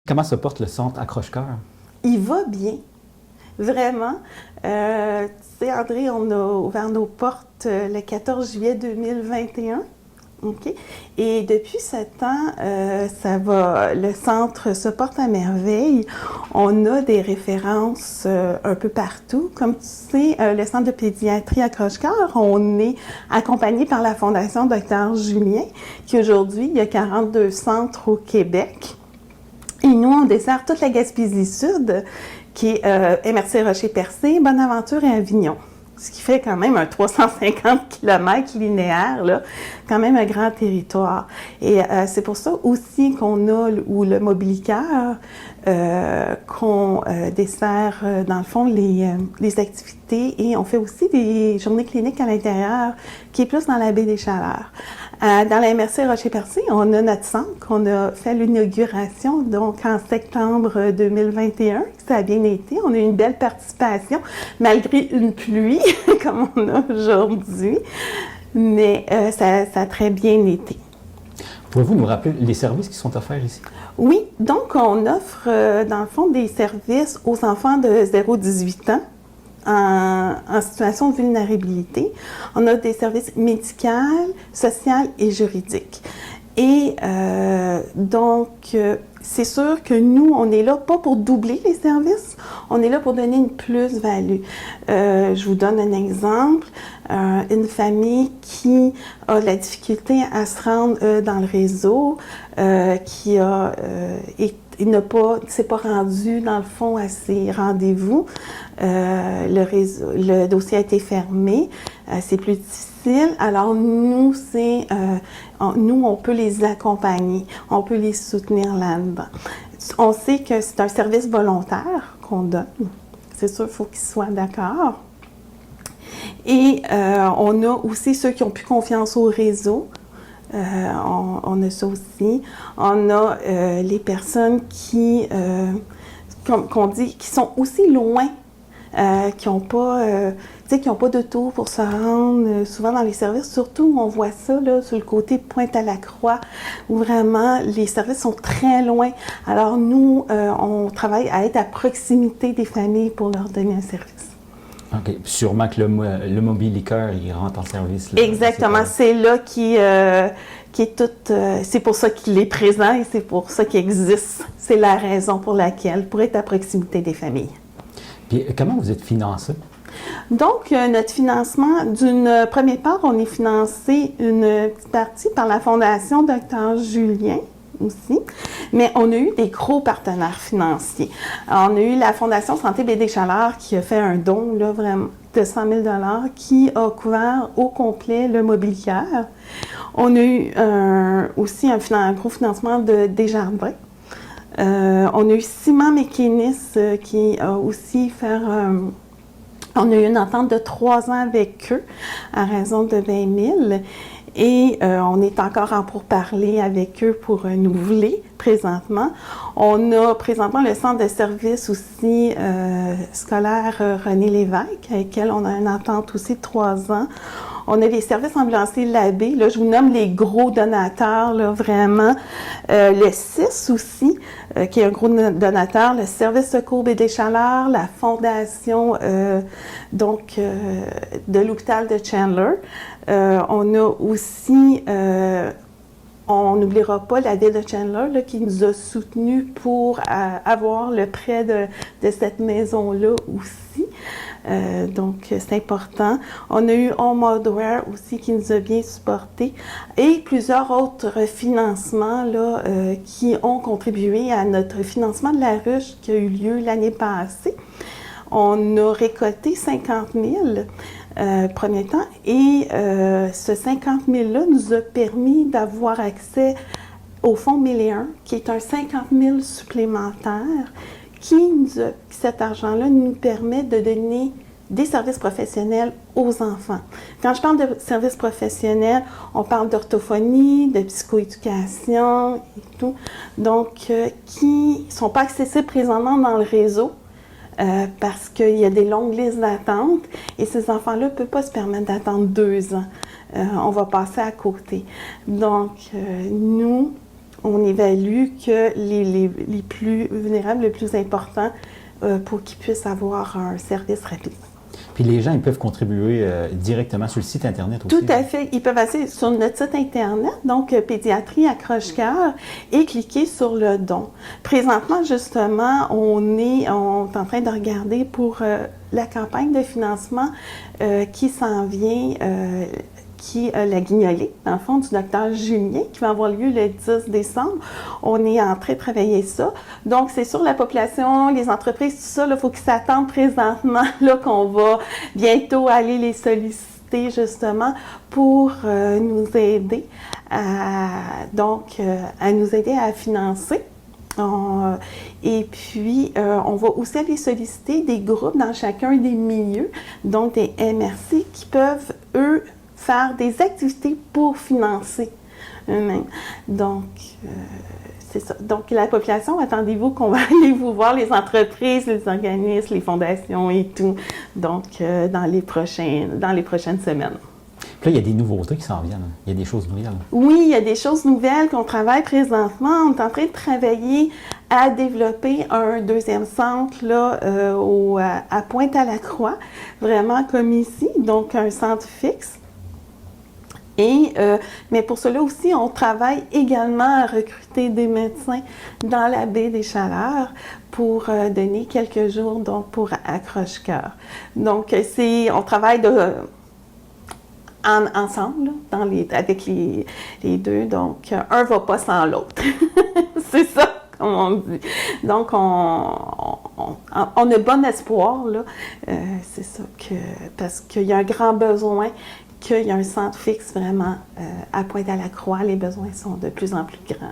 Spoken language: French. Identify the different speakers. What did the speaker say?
Speaker 1: Comment se porte le centre Accroche-Cœur?
Speaker 2: Il va bien, vraiment. Tu sais, André, on a ouvert nos portes le 14 juillet 2021. OK. Et depuis ce temps, le centre se porte à merveille. On a des références un peu partout. Comme tu sais, le centre de pédiatrie Accroche-Cœur, on est accompagné par la Fondation Dr Julien, qui aujourd'hui, il y a 42 centres au Québec. Et nous, on dessert toute la Gaspésie-Sud, qui est MRC Rocher-Percé, Bonaventure et Avignon. Ce qui fait quand même un 350 km linéaires, là, quand même un grand territoire. Et c'est pour ça aussi qu'on a le Mobilicœur, qu'on dessert, dans le fond, les activités. Et on fait aussi des journées cliniques à l'intérieur, qui est plus dans la baie des Chaleurs. Dans la MRC Rocher-Percé, on a notre centre qu'on a fait l'inauguration donc en septembre 2021. Ça a bien été. On a eu une belle participation, malgré une pluie comme on a aujourd'hui. Mais ça a très bien été.
Speaker 1: Pouvez-vous nous rappeler les services qui sont offerts ici?
Speaker 2: Oui, donc on offre dans le fond des services aux enfants de 0-18 ans. En situation de vulnérabilité. On a des services médicaux, sociaux et juridiques. Et c'est sûr que nous, on est là pas pour doubler les services, on est là pour donner une plus-value. Je vous donne un exemple. Une famille qui a de la difficulté à se rendre dans le réseau, il ne s'est pas rendu, dans le fond, à ses rendez-vous. Le dossier a été fermé. C'est plus difficile. Alors, nous, on peut les accompagner. On peut les soutenir là-dedans. On sait que c'est un service volontaire qu'on donne. C'est sûr, il faut qu'ils soient d'accord. Et on a aussi ceux qui ont plus confiance au réseau. On a ça aussi. On a les personnes qui sont aussi loin, qui n'ont pas de tour pour se rendre souvent dans les services. Surtout, on voit ça là, sur le côté Pointe-à-la-Croix, où vraiment les services sont très loin. Alors nous, on travaille à être à proximité des familles pour leur donner un service.
Speaker 1: OK. Sûrement que le Mobilicœur, il rentre en service. Là,
Speaker 2: exactement. C'est là qui est tout... c'est pour ça qu'il est présent et c'est pour ça qu'il existe. C'est la raison pour laquelle, pour être à proximité des familles.
Speaker 1: Puis, comment vous êtes financé?
Speaker 2: Donc, notre financement, d'une première part, on est financé une petite partie par la Fondation Dr Julien aussi, mais on a eu des gros partenaires financiers. Alors, on a eu la Fondation Santé Baie des Chaleurs qui a fait un don là, vraiment de 100 000 $ qui a couvert au complet le Mobilicœur. On a eu aussi un gros financement de Desjardins. On a eu Ciment Mécanis qui a aussi fait... on a eu une entente de 3 ans avec eux à raison de 20 000. Et on est encore en pourparlers avec eux pour renouveler présentement. On a présentement le centre de service aussi scolaire René Lévesque, avec lequel on a une entente aussi de 3 ans. On a les services ambulanciers Labbé. Là, je vous nomme les gros donateurs, là, vraiment. Le CIS aussi, qui est un gros donateur. Le Service Secours Baie des Chaleurs, la Fondation de l'hôpital de Chandler. On a aussi, on n'oubliera pas la ville de Chandler là, qui nous a soutenus pour avoir le prêt de cette maison-là aussi. Donc, c'est important. On a eu Home Hardware aussi qui nous a bien supportés et plusieurs autres financements là, qui ont contribué à notre financement de la ruche qui a eu lieu l'année passée. On a récolté 50 000 premier temps et ce 50 000-là nous a permis d'avoir accès au Fonds 1001 qui est un 50 000 supplémentaire cet argent-là nous permet de donner des services professionnels aux enfants. Quand je parle de services professionnels, on parle d'orthophonie, de psychoéducation et tout, donc qui ne sont pas accessibles présentement dans le réseau parce qu'il y a des longues listes d'attente et ces enfants-là ne peuvent pas se permettre d'attendre 2 ans. On va passer à côté. Donc, nous, on évalue que les plus vulnérables, les plus importants, pour qu'ils puissent avoir un service rapide.
Speaker 1: Puis les gens, ils peuvent contribuer directement sur le site Internet aussi.
Speaker 2: Tout à fait. Ils peuvent aller sur notre site Internet, donc Pédiatrie Accroche-Cœur, et cliquer sur le don. Présentement, justement, on est en train de regarder pour la campagne de financement qui s'en vient, qui est la guignolée, dans le fond, du docteur Julien, qui va avoir lieu le 10 décembre. On est en train de travailler ça. Donc, c'est sur la population, les entreprises, tout ça, il faut qu'ils s'attendent présentement, là, qu'on va bientôt aller les solliciter, justement, pour nous aider à nous aider à financer. Et puis, on va aussi aller solliciter des groupes dans chacun des milieux, donc des MRC, qui peuvent, eux, faire des activités pour financer eux-mêmes. Donc, c'est ça. Donc, la population, attendez-vous qu'on va aller vous voir, les entreprises, les organismes, les fondations et tout, donc dans les prochaines semaines.
Speaker 1: Puis là, il y a des nouveautés qui s'en viennent. Il y a des choses nouvelles.
Speaker 2: Oui, il y a des choses nouvelles qu'on travaille présentement. On est en train de travailler à développer un deuxième centre là, à Pointe-à-la-Croix, vraiment comme ici, donc un centre fixe. Mais pour cela aussi, on travaille également à recruter des médecins dans la baie des Chaleurs pour donner quelques jours donc, pour Accroche-Cœur. Donc, on travaille ensemble là, avec les deux. Donc, un ne va pas sans l'autre. C'est ça, comme on dit. Donc, on a bon espoir, là. C'est ça, parce qu'il y a un grand besoin, qu'il y a un centre fixe vraiment à Pointe-à-la-Croix. Les besoins sont de plus en plus grands.